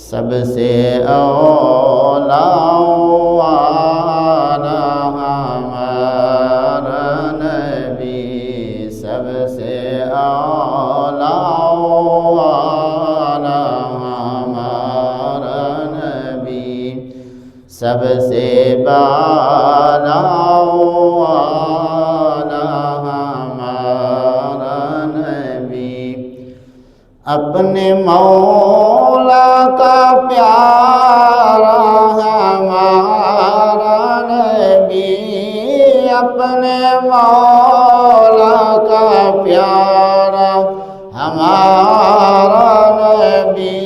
سب سے اولا والا ہمارا نبی، سب سے اولا والا ہمارا نبی، سب سے بالا والا ہمارا نبی، اپنے مولا کا پیارا ہمارا نبی، اپنے مولا کا پیارا ہمارا نبی،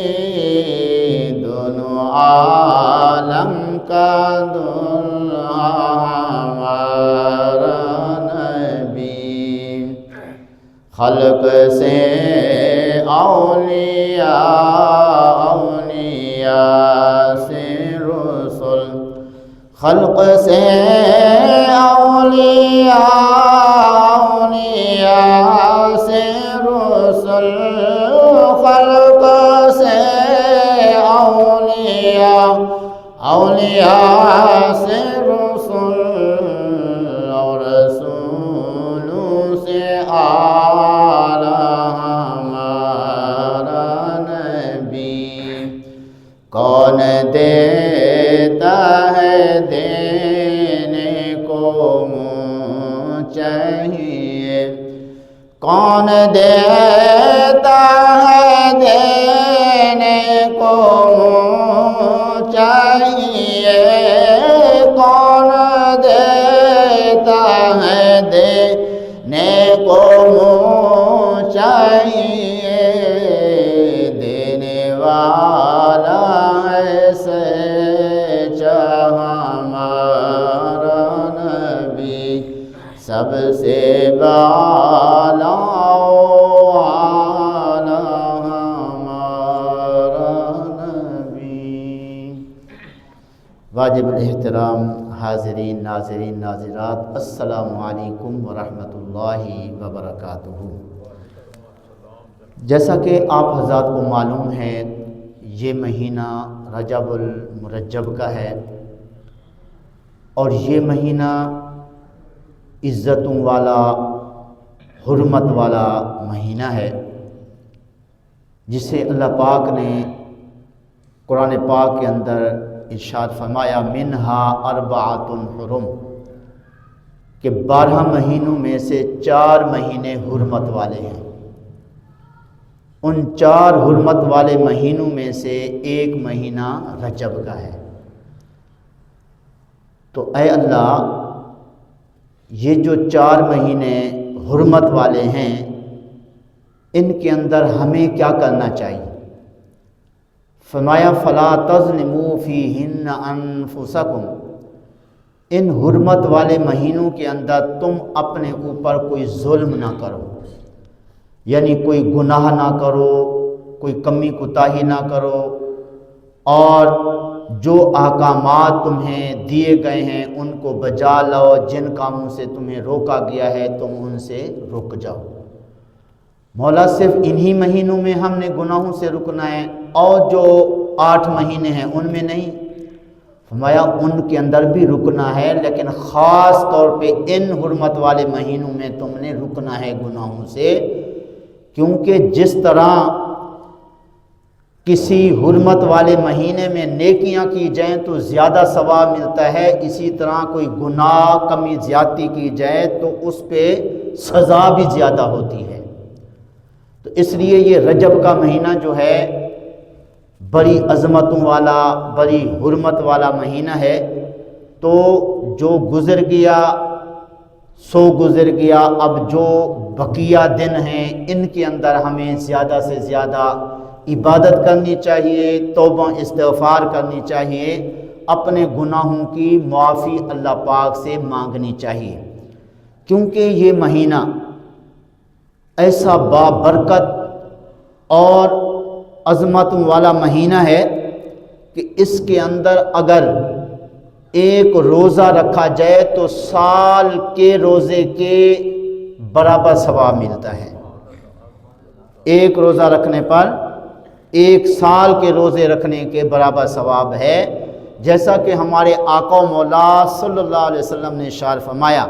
دونوں عالم کا دلہا ہمارا نبی، خلق سے اولیاء، اولیاء سے رسول، خلق سے اولیاء، اولیاء سے رسول، خلق سے اولیاء، اولیاء سے رسول، اور رسولوں سے اعلیٰ ہمارا نبی، کون دیتا ہے دینے کو منہ چاہیے، کون دیتا ہے دینے کو منہ چاہیے، کون دیتا ہے دینے کو منہ چاہیے، دینے والا ہے سچا ہمارا نبی، سب سے بالا والا ہمارا نبی۔ واجب الاحترام حاضرین، ناظرین، ناظرات، السلام علیکم ورحمۃ اللہ وبرکاتہ۔ جیسا کہ آپ حضرات کو معلوم ہے، یہ مہینہ رجب المرجب کا ہے، اور یہ مہینہ عزتوں والا، حرمت والا مہینہ ہے، جسے اللہ پاک نے قرآن پاک کے اندر ارشاد فرمایا منہا اربعۃ حرم، کہ 12 مہینوں میں سے 4 مہینے حرمت والے ہیں۔ ان 4 حرمت والے مہینوں میں سے ایک مہینہ رجب کا ہے۔ تو اے اللہ، یہ جو 4 مہینے حرمت والے ہیں، ان کے اندر ہمیں کیا کرنا چاہیے؟ فرمایا فَلَا تَظْلِمُوا فِيهِنَّ أَنفُسَكُمْ، ان حرمت والے مہینوں کے اندر تم اپنے اوپر کوئی ظلم نہ کرو، یعنی کوئی گناہ نہ کرو، کوئی کمی کوتاہی نہ کرو، اور جو احکامات تمہیں دیے گئے ہیں ان کو بجا لاؤ، جن کاموں سے تمہیں روکا گیا ہے تم ان سے رک جاؤ۔ مولا صرف انہی مہینوں میں ہم نے گناہوں سے رکنا ہے، اور جو 8 مہینے ہیں ان میں نہیں؟ فرمایا ان کے اندر بھی رکنا ہے، لیکن خاص طور پہ ان حرمت والے مہینوں میں تم نے رکنا ہے گناہوں سے، کیونکہ جس طرح کسی حرمت والے مہینے میں نیکیاں کی جائیں تو زیادہ ثواب ملتا ہے، اسی طرح کوئی گناہ کمی زیادتی کی جائے تو اس پہ سزا بھی زیادہ ہوتی ہے۔ تو اس لیے یہ رجب کا مہینہ جو ہے بڑی عظمتوں والا، بڑی حرمت والا مہینہ ہے۔ تو جو گزر گیا سو گزر گیا، اب جو بقیہ دن ہیں ان کے اندر ہمیں زیادہ سے زیادہ عبادت کرنی چاہیے، توبہ استغفار کرنی چاہیے، اپنے گناہوں کی معافی اللہ پاک سے مانگنی چاہیے، کیونکہ یہ مہینہ ایسا بابرکت اور عظمت والا مہینہ ہے کہ اس کے اندر اگر ایک روزہ رکھا جائے تو سال کے روزے کے برابر ثواب ملتا ہے۔ ایک روزہ رکھنے پر ایک سال کے روزے رکھنے کے برابر ثواب ہے، جیسا کہ ہمارے آقا و مولا صلی اللہ علیہ وسلم نے ارشاد فرمایا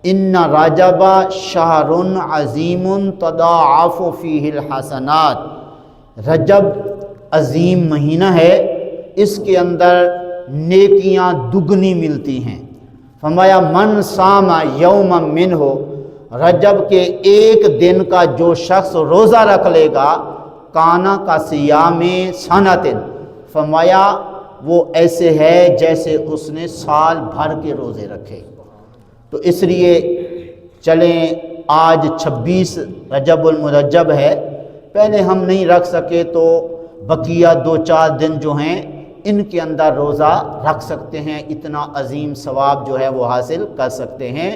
ان رجب شہر عظیم تضاعف فیہ الحسنات، رجب عظیم مہینہ ہے، اس کے اندر نیکیاں دگنی ملتی ہیں۔ فرمایا من صام یوما منہ، رجب کے ایک دن کا جو شخص روزہ رکھ لے گا کانا کا صیام سنۃ، فرمایا وہ ایسے ہے جیسے اس نے سال بھر کے روزے رکھے۔ تو اس لیے چلیں، آج 26 رجب المرجب ہے، پہلے ہم نہیں رکھ سکے تو بقیہ 2-4 دن جو ہیں ان کے اندر روزہ رکھ سکتے ہیں، اتنا عظیم ثواب جو ہے وہ حاصل کر سکتے ہیں۔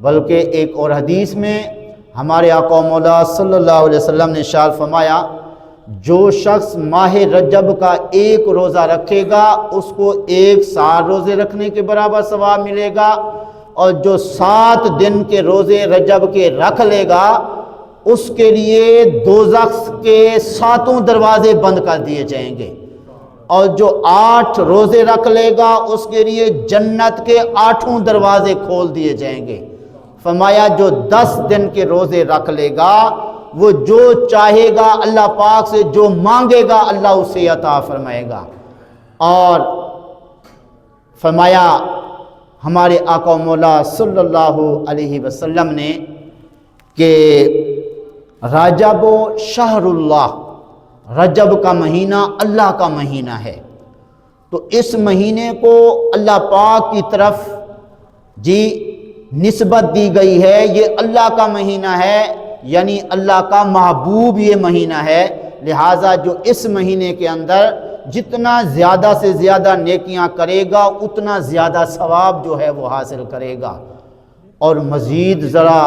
بلکہ ایک اور حدیث میں ہمارے آقا و مولا صلی اللہ علیہ وسلم نے ارشاد فرمایا جو شخص ماہ رجب کا ایک روزہ رکھے گا اس کو 1 سال روزے رکھنے کے برابر ثواب ملے گا، اور جو 7 دن کے روزے رجب کے رکھ لے گا اس کے لیے دوزخ کے 7 دروازے بند کر دیے جائیں گے، اور جو 8 روزے رکھ لے گا اس کے لیے جنت کے 8 دروازے کھول دیے جائیں گے۔ فرمایا جو 10 دن کے روزے رکھ لے گا وہ جو چاہے گا اللہ پاک سے، جو مانگے گا اللہ اسے عطا فرمائے گا۔ اور فرمایا ہمارے آقا و مولا صلی اللہ علیہ وسلم نے کہ رجب شہر اللہ، رجب کا مہینہ اللہ کا مہینہ ہے، تو اس مہینے کو اللہ پاک کی طرف نسبت دی گئی ہے، یہ اللہ کا مہینہ ہے، یعنی اللہ کا محبوب یہ مہینہ ہے، لہٰذا جو اس مہینے کے اندر جتنا زیادہ سے زیادہ نیکیاں کرے گا اتنا زیادہ ثواب جو ہے وہ حاصل کرے گا۔ اور مزید ذرا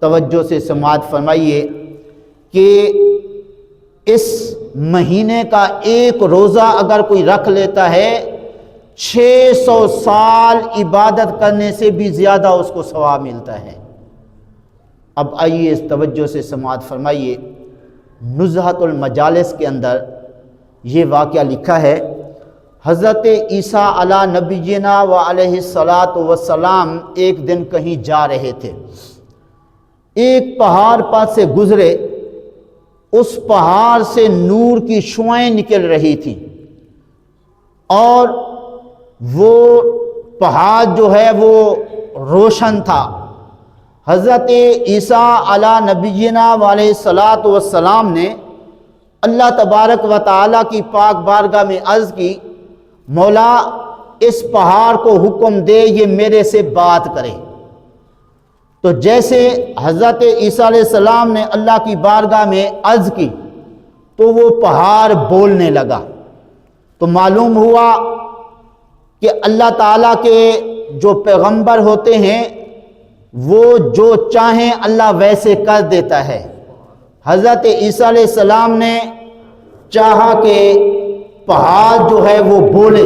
توجہ سے سماعت فرمائیے کہ اس مہینے کا ایک روزہ اگر کوئی رکھ لیتا ہے 600 سال عبادت کرنے سے بھی زیادہ اس کو ثواب ملتا ہے۔ اب آئیے اس توجہ سے سماعت فرمائیے، نزہۃ المجالس کے اندر یہ واقعہ لکھا ہے، حضرت عیسیٰ علی نبینا و علیہ الصلاۃ والسلام ایک دن کہیں جا رہے تھے، ایک پہاڑ پر سے گزرے، اس پہاڑ سے نور کی شعاعیں نکل رہی تھیں، اور وہ پہاڑ جو ہے وہ روشن تھا۔ حضرت عیسیٰ علی نبینا و علیہ الصلاۃ والسلام نے اللہ تبارک و تعالیٰ کی پاک بارگاہ میں عرض کی مولا اس پہاڑ کو حکم دے یہ میرے سے بات کرے۔ تو جیسے حضرت عیسیٰ علیہ السلام نے اللہ کی بارگاہ میں عرض کی تو وہ پہاڑ بولنے لگا۔ تو معلوم ہوا کہ اللہ تعالیٰ کے جو پیغمبر ہوتے ہیں وہ جو چاہیں اللہ ویسے کر دیتا ہے۔ حضرت عیسیٰ علیہ السلام نے چاہا کہ پہاڑ جو ہے وہ بولے،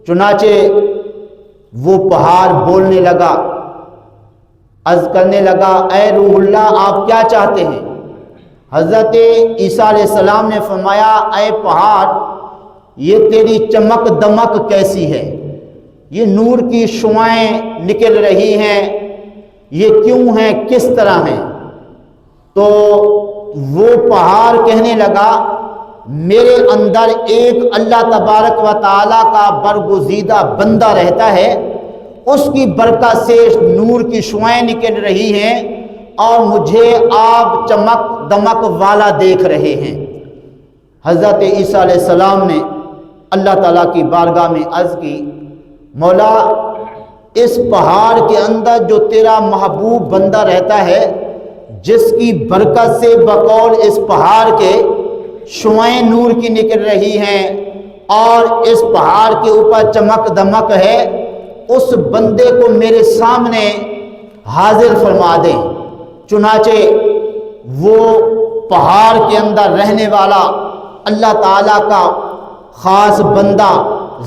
چنانچہ وہ پہاڑ بولنے لگا، عرض کرنے لگا اے روح اللہ آپ کیا چاہتے ہیں؟ حضرت عیسیٰ علیہ السلام نے فرمایا اے پہاڑ یہ تیری چمک دمک کیسی ہے، یہ نور کی شعاعیں نکل رہی ہیں، یہ کیوں ہیں، کس طرح ہیں؟ تو وہ پہاڑ کہنے لگا میرے اندر ایک اللہ تبارک و تعالیٰ کا برگزیدہ بندہ رہتا ہے، اس کی برکت سے نور کی شعاعیں نکل رہی ہیں اور مجھے آپ چمک دمک والا دیکھ رہے ہیں۔ حضرت عیسیٰ علیہ السلام نے اللہ تعالیٰ کی بارگاہ میں عرض کی مولا اس پہاڑ کے اندر جو تیرا محبوب بندہ رہتا ہے جس کی برکت سے بقول اس پہاڑ کے شعاعیں نور کی نکل رہی ہیں اور اس پہاڑ کے اوپر چمک دمک ہے، اس بندے کو میرے سامنے حاضر فرما دے۔ چنانچہ وہ پہاڑ کے اندر رہنے والا اللہ تعالیٰ کا خاص بندہ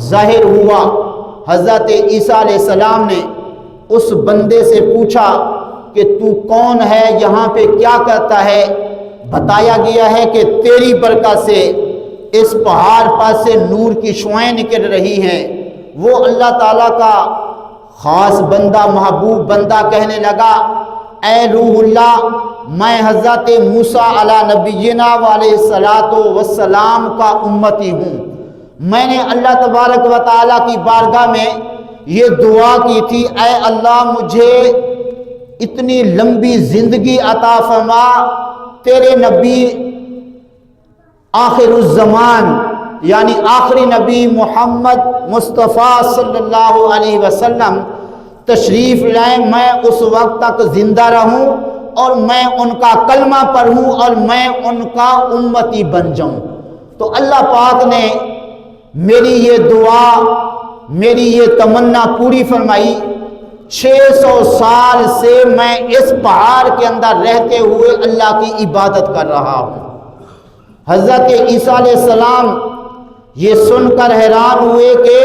ظاہر ہوا۔ حضرت عیسیٰ علیہ السلام نے اس بندے سے پوچھا کہ تو کون ہے، یہاں پہ کیا کرتا ہے؟ بتایا گیا ہے کہ تیری برکت سے اس پہاڑ پر سے نور کی شعائیں نکل رہی ہیں۔ وہ اللہ تعالیٰ کا خاص بندہ، محبوب بندہ کہنے لگا، اے روح اللہ، میں حضرت موسیٰ علیہ نبینا علیہ الصلاۃ والسلام کا امتی ہوں۔ میں نے اللہ تبارک و تعالیٰ کی بارگاہ میں یہ دعا کی تھی، اے اللہ مجھے اتنی لمبی زندگی عطا فرما، تیرے نبی آخر الزمان یعنی آخری نبی محمد مصطفیٰ صلی اللہ علیہ وسلم تشریف لائیں، میں اس وقت تک زندہ رہوں اور میں ان کا کلمہ پڑھوں اور میں ان کا امتی بن جاؤں۔ تو اللہ پاک نے میری یہ دعا، میری یہ تمنا پوری فرمائی۔ 600 سال سے میں اس پہاڑ کے اندر رہتے ہوئے اللہ کی عبادت کر رہا ہوں۔ حضرت عیسیٰ علیہ السلام یہ سن کر حیران ہوئے کہ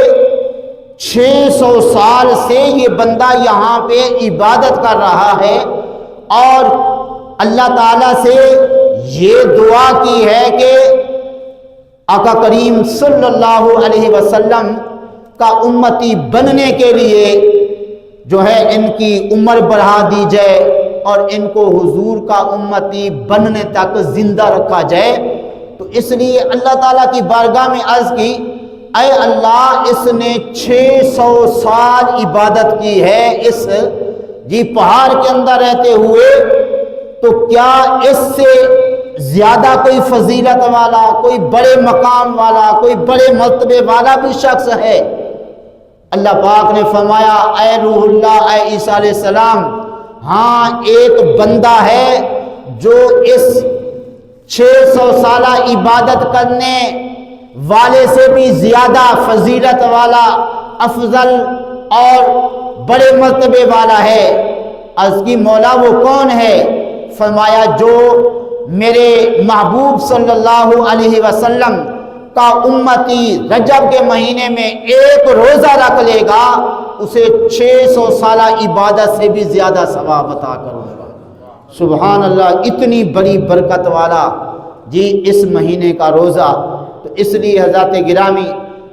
600 سال سے یہ بندہ یہاں پہ عبادت کر رہا ہے اور اللہ تعالیٰ سے یہ دعا کی ہے کہ آقا کریم صلی اللہ علیہ وسلم کا امتی بننے کے لیے جو ہے ان کی عمر بڑھا دی جائے اور ان کو حضور کا امتی بننے تک زندہ رکھا جائے۔ تو اس لیے اللہ تعالیٰ کی بارگاہ میں عرض کی، اے اللہ اس نے 600 سال عبادت کی ہے اس پہاڑ کے اندر رہتے ہوئے، تو کیا اس سے زیادہ کوئی فضیلت والا، کوئی بڑے مقام والا، کوئی بڑے مرتبے والا بھی شخص ہے؟ اللہ پاک نے فرمایا، اے روح اللہ، اے عیسیٰ علیہ السلام، ہاں ایک بندہ ہے جو اس 600 سالہ عبادت کرنے والے سے بھی زیادہ فضیلت والا، افضل اور بڑے مرتبے والا ہے۔ عرض کی مولا وہ کون ہے؟ فرمایا جو میرے محبوب صلی اللہ علیہ وسلم کا امتی رجب کے مہینے میں ایک روزہ رکھ لے گا، اسے 600 سالہ عبادت سے بھی زیادہ ثواب عطا کروں گا۔ سبحان اللہ، اتنی بڑی برکت والا اس مہینے کا روزہ۔ تو اس لیے حضرات گرامی،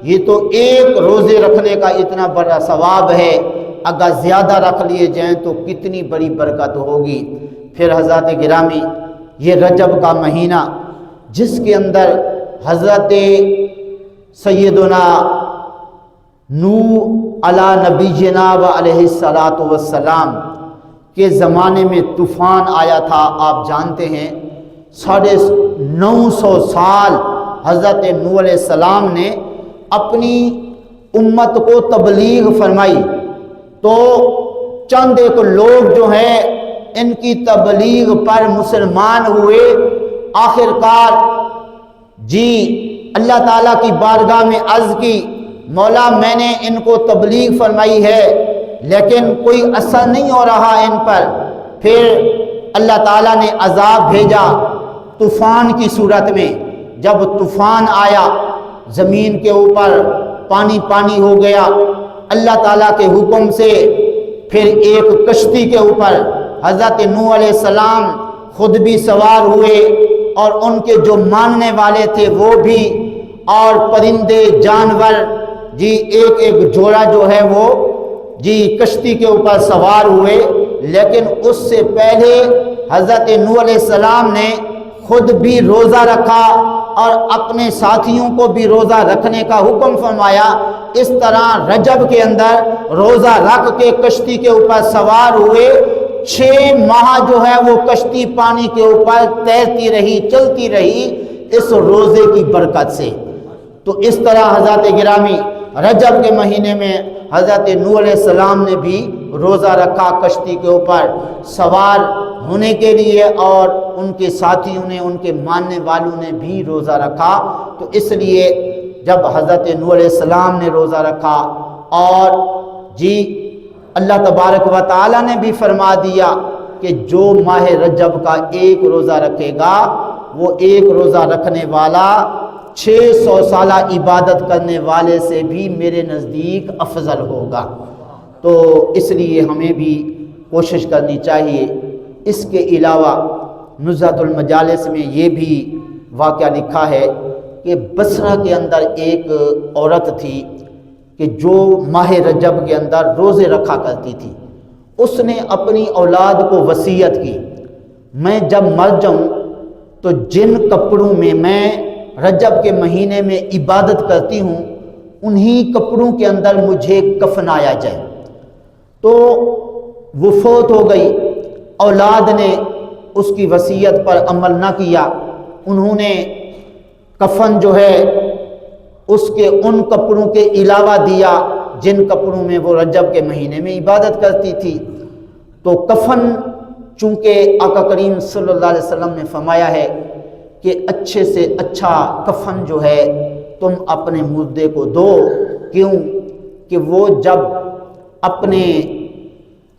یہ تو ایک روزے رکھنے کا اتنا بڑا ثواب ہے، اگر زیادہ رکھ لیے جائیں تو کتنی بڑی برکت ہوگی۔ پھر حضرات گرامی، یہ رجب کا مہینہ جس کے اندر حضرت سیدنا نوح علی نبینا علیہ الصلاۃ والسلام کے زمانے میں طوفان آیا تھا، آپ جانتے ہیں 950 سال حضرت نوح علیہ السلام نے اپنی امت کو تبلیغ فرمائی، تو چند ایک لوگ جو ہیں ان کی تبلیغ پر مسلمان ہوئے۔ آخرکار اللہ تعالیٰ کی بارگاہ میں عرض کی، مولا میں نے ان کو تبلیغ فرمائی ہے لیکن کوئی اثر نہیں ہو رہا ان پر۔ پھر اللہ تعالیٰ نے عذاب بھیجا طوفان کی صورت میں۔ جب طوفان آیا، زمین کے اوپر پانی پانی ہو گیا، اللہ تعالیٰ کے حکم سے پھر ایک کشتی کے اوپر حضرت نوح علیہ السلام خود بھی سوار ہوئے اور ان کے جو ماننے والے تھے وہ بھی، اور پرندے جانور ایک ایک جوڑا جو ہے وہ کشتی کے اوپر سوار ہوئے۔ لیکن اس سے پہلے حضرت نوح علیہ السلام نے خود بھی روزہ رکھا اور اپنے ساتھیوں کو بھی روزہ رکھنے کا حکم فرمایا۔ اس طرح رجب کے اندر روزہ رکھ کے کشتی کے اوپر سوار ہوئے۔ 6 ماہ جو ہے وہ کشتی پانی کے اوپر تیرتی رہی، چلتی رہی اس روزے کی برکت سے۔ تو اس طرح حضرات گرامی رجب کے مہینے میں حضرت نوح علیہ السلام نے بھی روزہ رکھا کشتی کے اوپر سوار ہونے کے لیے، اور ان کے ساتھیوں نے، ان کے ماننے والوں نے بھی روزہ رکھا۔ تو اس لیے جب حضرت نوح علیہ السلام نے روزہ رکھا اور اللہ تبارک و تعالیٰ نے بھی فرما دیا کہ جو ماہ رجب کا ایک روزہ رکھے گا وہ ایک روزہ رکھنے والا 600 سالہ عبادت کرنے والے سے بھی میرے نزدیک افضل ہوگا۔ تو اس لیے ہمیں بھی کوشش کرنی چاہیے۔ اس کے علاوہ نزہۃ المجالس میں یہ بھی واقعہ لکھا ہے کہ بصرہ کے اندر ایک عورت تھی کہ جو ماہ رجب کے اندر روزے رکھا کرتی تھی. اس نے اپنی اولاد کو وصیت کی، میں جب مر جاؤں تو جن کپڑوں میں میں رجب کے مہینے میں عبادت کرتی ہوں انہی کپڑوں کے اندر مجھے کفنایا جائے. تو وہ فوت ہو گئی. اولاد نے اس کی وصیت پر عمل نہ کیا. انہوں نے کفن جو ہے اس کے ان کپڑوں کے علاوہ دیا جن کپڑوں میں وہ رجب کے مہینے میں عبادت کرتی تھی. تو کفن چونکہ آقا کریم صلی اللہ علیہ وسلم نے فرمایا ہے کہ اچھے سے اچھا کفن جو ہے تم اپنے مردے کو دو. کیوں کہ وہ جب اپنے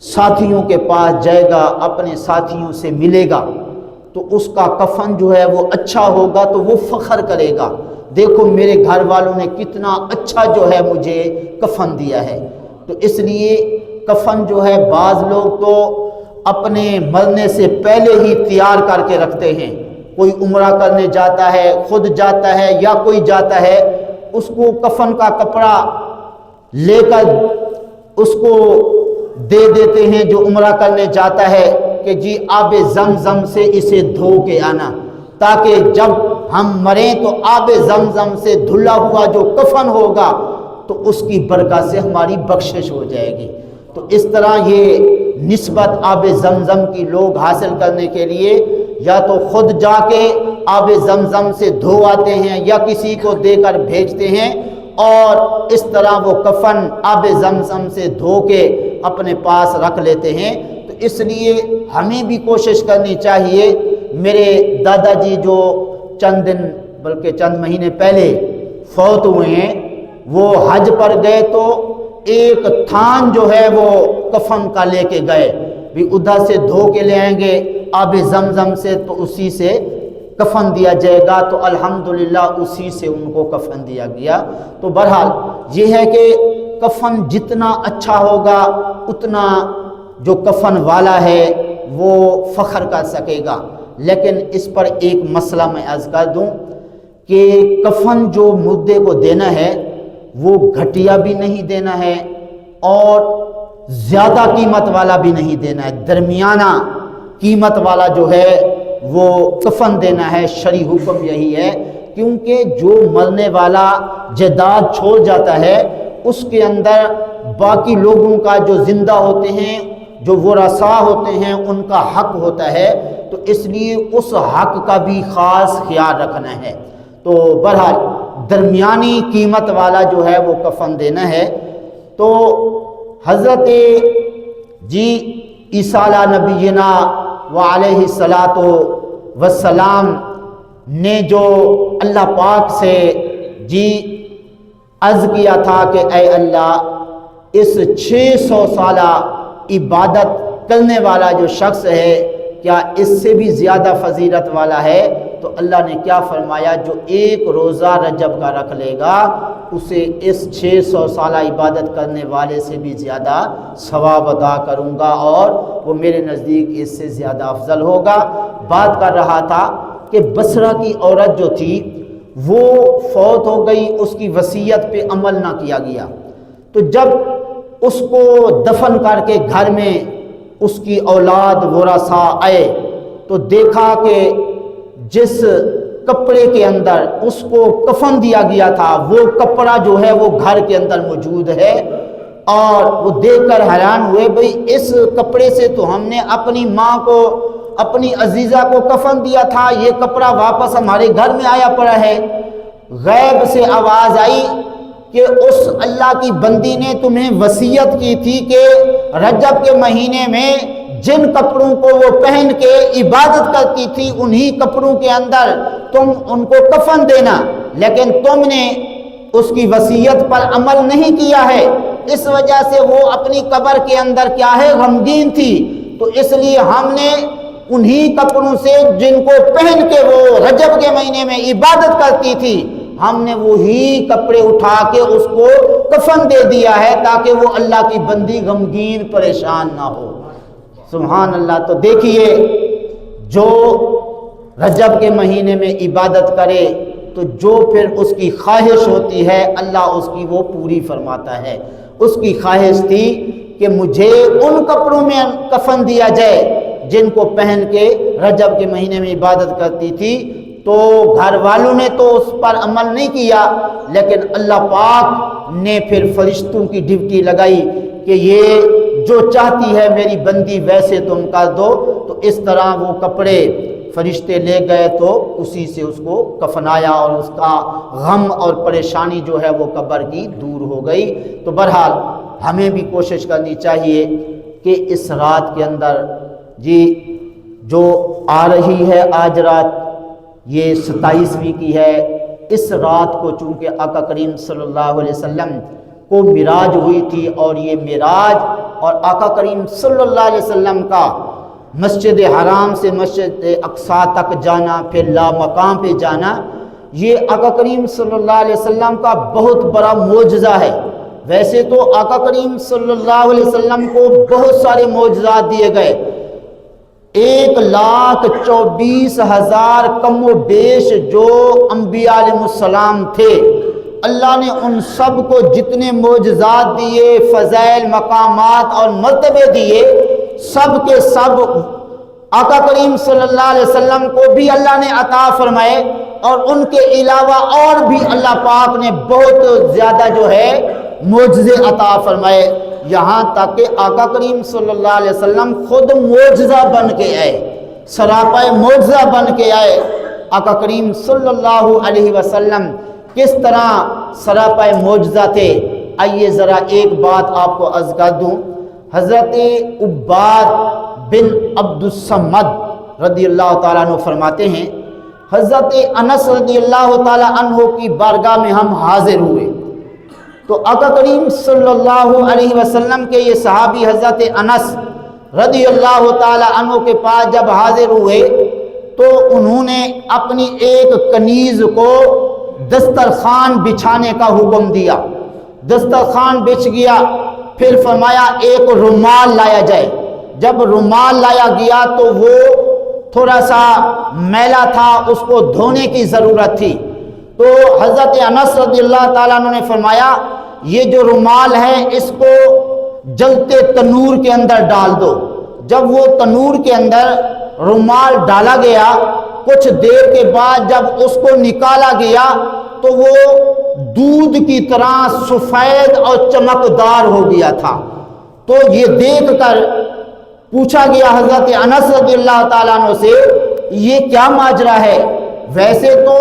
ساتھیوں کے پاس جائے گا، اپنے ساتھیوں سے ملے گا تو اس کا کفن جو ہے وہ اچھا ہوگا تو وہ فخر کرے گا، دیکھو میرے گھر والوں نے کتنا اچھا جو ہے مجھے کفن دیا ہے. تو اس لیے کفن جو ہے بعض لوگ تو اپنے مرنے سے پہلے ہی تیار کر کے رکھتے ہیں. کوئی عمرہ کرنے جاتا ہے، خود جاتا ہے یا کوئی جاتا ہے، اس کو کفن کا کپڑا لے کر اس کو دے دیتے ہیں جو عمرہ کرنے جاتا ہے کہ جی آب زمزم سے اسے دھو کے آنا، تاکہ جب ہم مریں تو آب زمزم سے دھلا ہوا جو کفن ہوگا تو اس کی برکت سے ہماری بخشش ہو جائے گی. تو اس طرح یہ نسبت آب زمزم کی لوگ حاصل کرنے کے لیے یا تو خود جا کے آب زمزم سے دھو آتے ہیں یا کسی کو دے کر بھیجتے ہیں، اور اس طرح وہ کفن آب زمزم سے دھو کے اپنے پاس رکھ لیتے ہیں. تو اس لیے ہمیں بھی کوشش کرنی چاہیے. میرے دادا جی جو چند دن بلکہ چند مہینے پہلے فوت ہوئے ہیں، وہ حج پر گئے تو ایک تھان جو ہے وہ کفن کا لے کے گئے، بھی ادھر سے دھو کے لے آئیں گے آب زمزم سے تو اسی سے کفن دیا جائے گا. تو الحمدللہ اسی سے ان کو کفن دیا گیا. تو بہرحال یہ ہے کہ کفن جتنا اچھا ہوگا اتنا جو کفن والا ہے وہ فخر کر سکے گا. لیکن اس پر ایک مسئلہ میں عرض کر دوں کہ کفن جو مردے کو دینا ہے وہ گھٹیا بھی نہیں دینا ہے اور زیادہ قیمت والا بھی نہیں دینا ہے، درمیانہ قیمت والا جو ہے وہ کفن دینا ہے. شرعی حکم یہی ہے، کیونکہ جو مرنے والا جائیداد چھوڑ جاتا ہے اس کے اندر باقی لوگوں کا جو زندہ ہوتے ہیں، جو ورثاء ہوتے ہیں، ان کا حق ہوتا ہے. تو اس لیے اس حق کا بھی خاص خیال رکھنا ہے. تو بہرحال درمیانی قیمت والا جو ہے وہ کفن دینا ہے. تو حضرت جی عیسیٰ علیہ نبینا وعلیہ الصلاۃ والسلام نے جو اللہ پاک سے جی عرض کیا تھا کہ اے اللہ اس 600 سالہ عبادت کرنے والا جو شخص ہے کیا اس سے بھی زیادہ فضیلت والا ہے؟ تو اللہ نے کیا فرمایا، جو ایک روزہ رجب کا رکھ لے گا اسے اس 600 سالہ عبادت کرنے والے سے بھی زیادہ ثواب ادا کروں گا اور وہ میرے نزدیک اس سے زیادہ افضل ہوگا. بات کر رہا تھا کہ بصرہ کی عورت جو تھی وہ فوت ہو گئی، اس کی وصیت پہ عمل نہ کیا گیا. تو جب اس کو دفن کر کے گھر میں اس کی اولاد ورثاء آئے تو دیکھا کہ جس کپڑے کے اندر اس کو کفن دیا گیا تھا وہ کپڑا جو ہے وہ گھر کے اندر موجود ہے، اور وہ دیکھ کر حیران ہوئے، بھئی اس کپڑے سے تو ہم نے اپنی ماں کو، اپنی عزیزہ کو کفن دیا تھا، یہ کپڑا واپس ہمارے گھر میں آیا پڑا ہے. غیب سے آواز آئی کہ اس اللہ کی بندی نے تمہیں وصیت کی تھی کہ رجب کے مہینے میں جن کپڑوں کو وہ پہن کے عبادت کرتی تھی انہی کپڑوں کے اندر تم ان کو کفن دینا، لیکن تم نے اس کی وصیت پر عمل نہیں کیا ہے، اس وجہ سے وہ اپنی قبر کے اندر کیا ہے غمگین تھی. تو اس لیے ہم نے انہی کپڑوں سے جن کو پہن کے وہ رجب کے مہینے میں عبادت کرتی تھی ہم نے وہی کپڑے اٹھا کے اس کو کفن دے دیا ہے تاکہ وہ اللہ کی بندی غمگین پریشان نہ ہو. سبحان اللہ. تو دیکھیے جو رجب کے مہینے میں عبادت کرے تو جو پھر اس کی خواہش ہوتی ہے اللہ اس کی وہ پوری فرماتا ہے۔ اس کی خواہش تھی کہ مجھے ان کپڑوں میں کفن دیا جائے جن کو پہن کے رجب کے مہینے میں عبادت کرتی تھی، تو گھر والوں نے تو اس پر عمل نہیں کیا، لیکن اللہ پاک نے پھر فرشتوں کی ڈیوٹی لگائی کہ یہ جو چاہتی ہے میری بندی ویسے تم کر دو، تو اس طرح وہ کپڑے فرشتے لے گئے تو اسی سے اس کو کفنایا اور اس کا غم اور پریشانی جو ہے وہ قبر کی دور ہو گئی۔ تو بہرحال ہمیں بھی کوشش کرنی چاہیے کہ اس رات کے اندر جو آ رہی ہے آج رات، یہ 27ویں کی ہے، اس رات کو چونکہ آقا کریم صلی اللہ علیہ وسلم کو معراج ہوئی تھی، اور یہ معراج اور آقا کریم صلی اللہ علیہ وسلم کا مسجد حرام سے مسجد اقصی تک جانا، پھر لامقام پہ جانا، یہ آقا کریم صلی اللہ علیہ وسلم کا بہت بڑا معجزہ ہے۔ ویسے تو آقا کریم صلی اللہ علیہ وسلم کو بہت سارے معجزات دیے گئے، 1,24,000 کم و بیش جو انبیاء علیہ السلام تھے، اللہ نے ان سب کو جتنے معجزات دیے، فضائل، مقامات اور مرتبے دیے، سب کے سب آقا کریم صلی اللہ علیہ وسلم کو بھی اللہ نے عطا فرمائے، اور ان کے علاوہ اور بھی اللہ پاک نے بہت زیادہ جو ہے معجزے عطا فرمائے، یہاں تک کہ آقا کریم صلی اللہ علیہ وسلم خود معجزہ بن کے آئے، سراپائے معجزہ بن کے آئے۔ آقا کریم صلی اللہ علیہ وسلم کس طرح سراپائے معجزہ تھے، آئیے ذرا ایک بات آپ کو عرض کر دوں۔ حضرت عباد بن عبد الصمد رضی اللہ تعالیٰ عنہ فرماتے ہیں، حضرت انس رضی اللہ تعالیٰ عنہ کی بارگاہ میں ہم حاضر ہوئے، تو آقا کریم صلی اللہ علیہ وسلم کے یہ صحابی حضرت انس رضی اللہ تعالیٰ عنہ کے پاس جب حاضر ہوئے تو انہوں نے اپنی ایک کنیز کو دسترخوان بچھانے کا حکم دیا، دسترخوان بچھ گیا، پھر فرمایا ایک رومال لایا جائے، جب رومال لایا گیا تو وہ تھوڑا سا میلا تھا، اس کو دھونے کی ضرورت تھی، تو حضرت انس رضی اللہ تعالیٰ عنہ نے فرمایا یہ جو رومال ہے اس کو جلتے تنور کے اندر ڈال دو۔ جب وہ تنور کے اندر رومال ڈالا گیا، کچھ دیر کے بعد جب اس کو نکالا گیا تو وہ دودھ کی طرح سفید اور چمکدار ہو گیا تھا، تو یہ دیکھ کر پوچھا گیا حضرت انس رضی اللہ تعالیٰ عنہ سے یہ کیا ماجرا ہے؟ ویسے تو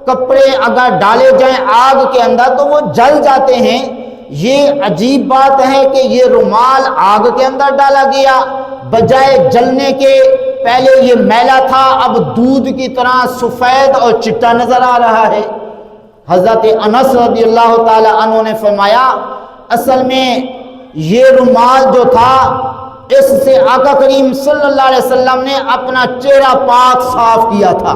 کپڑے اگر ڈالے جائیں آگ کے اندر تو وہ جل جاتے ہیں، یہ عجیب بات ہے کہ یہ رومال آگ کے اندر ڈالا گیا، بجائے جلنے کے پہلے یہ میلا تھا، اب دودھ کی طرح سفید اور چٹا نظر آ رہا ہے۔ حضرت انس رضی اللہ تعالی عنہ نے فرمایا اصل میں یہ رومال جو تھا اس سے آقا کریم صلی اللہ علیہ وسلم نے اپنا چہرہ پاک صاف کیا تھا،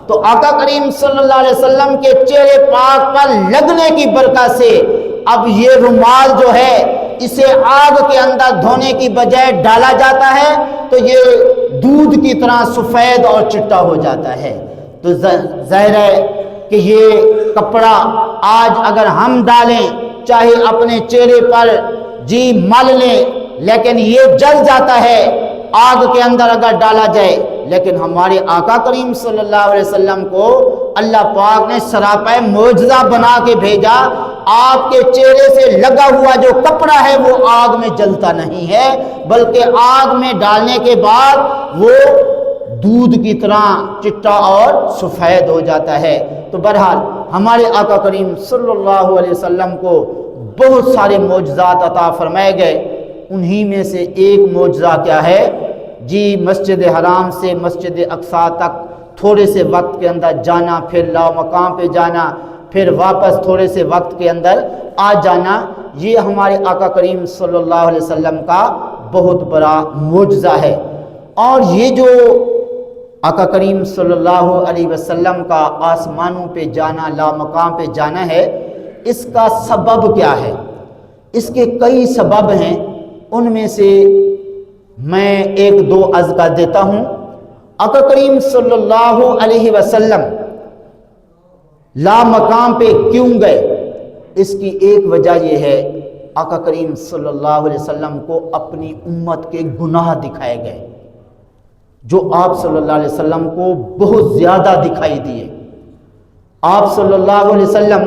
تو آقا کریم صلی اللہ علیہ وسلم کے چہرے پاک پر لگنے کی برکت سے اب یہ رومال جو ہے اسے آگ کے اندر دھونے کی بجائے ڈالا جاتا ہے تو یہ دودھ کی طرح سفید اور چٹا ہو جاتا ہے۔ تو ظاہر ہے کہ یہ کپڑا آج اگر ہم ڈالیں چاہے اپنے چہرے پر مل لیں لیکن یہ جل جاتا ہے آگ کے اندر اگر ڈالا جائے، لیکن ہمارے آقا کریم صلی اللہ علیہ وسلم کو اللہ پاک نے سراپائے معجزہ بنا کے بھیجا، آپ کے چہرے سے لگا ہوا جو کپڑا ہے وہ آگ میں جلتا نہیں ہے بلکہ آگ میں ڈالنے کے بعد وہ دودھ کی طرح چٹا اور سفید ہو جاتا ہے۔ تو بہرحال ہمارے آقا کریم صلی اللہ علیہ وسلم کو بہت سارے معجزات عطا فرمائے گئے، انہی میں سے ایک معجزہ کیا ہے مسجد حرام سے مسجد اقصی تک تھوڑے سے وقت کے اندر جانا، پھر لامقام پہ جانا، پھر واپس تھوڑے سے وقت کے اندر آ جانا، یہ ہمارے آقا کریم صلی اللہ علیہ وسلم کا بہت بڑا معجزہ ہے۔ اور یہ جو آقا کریم صلی اللہ علیہ وسلم کا آسمانوں پہ جانا، لامقام پہ جانا ہے، اس کا سبب کیا ہے؟ اس کے کئی سبب ہیں، ان میں سے میں ایک دو عرض کر دیتا ہوں۔ آقا کریم صلی اللہ علیہ وسلم لا مقام پہ کیوں گئے؟ اس کی ایک وجہ یہ ہے، آقا کریم صلی اللہ علیہ وسلم کو اپنی امت کے گناہ دکھائے گئے جو آپ صلی اللہ علیہ وسلم کو بہت زیادہ دکھائی دیے۔ آپ صلی اللہ علیہ وسلم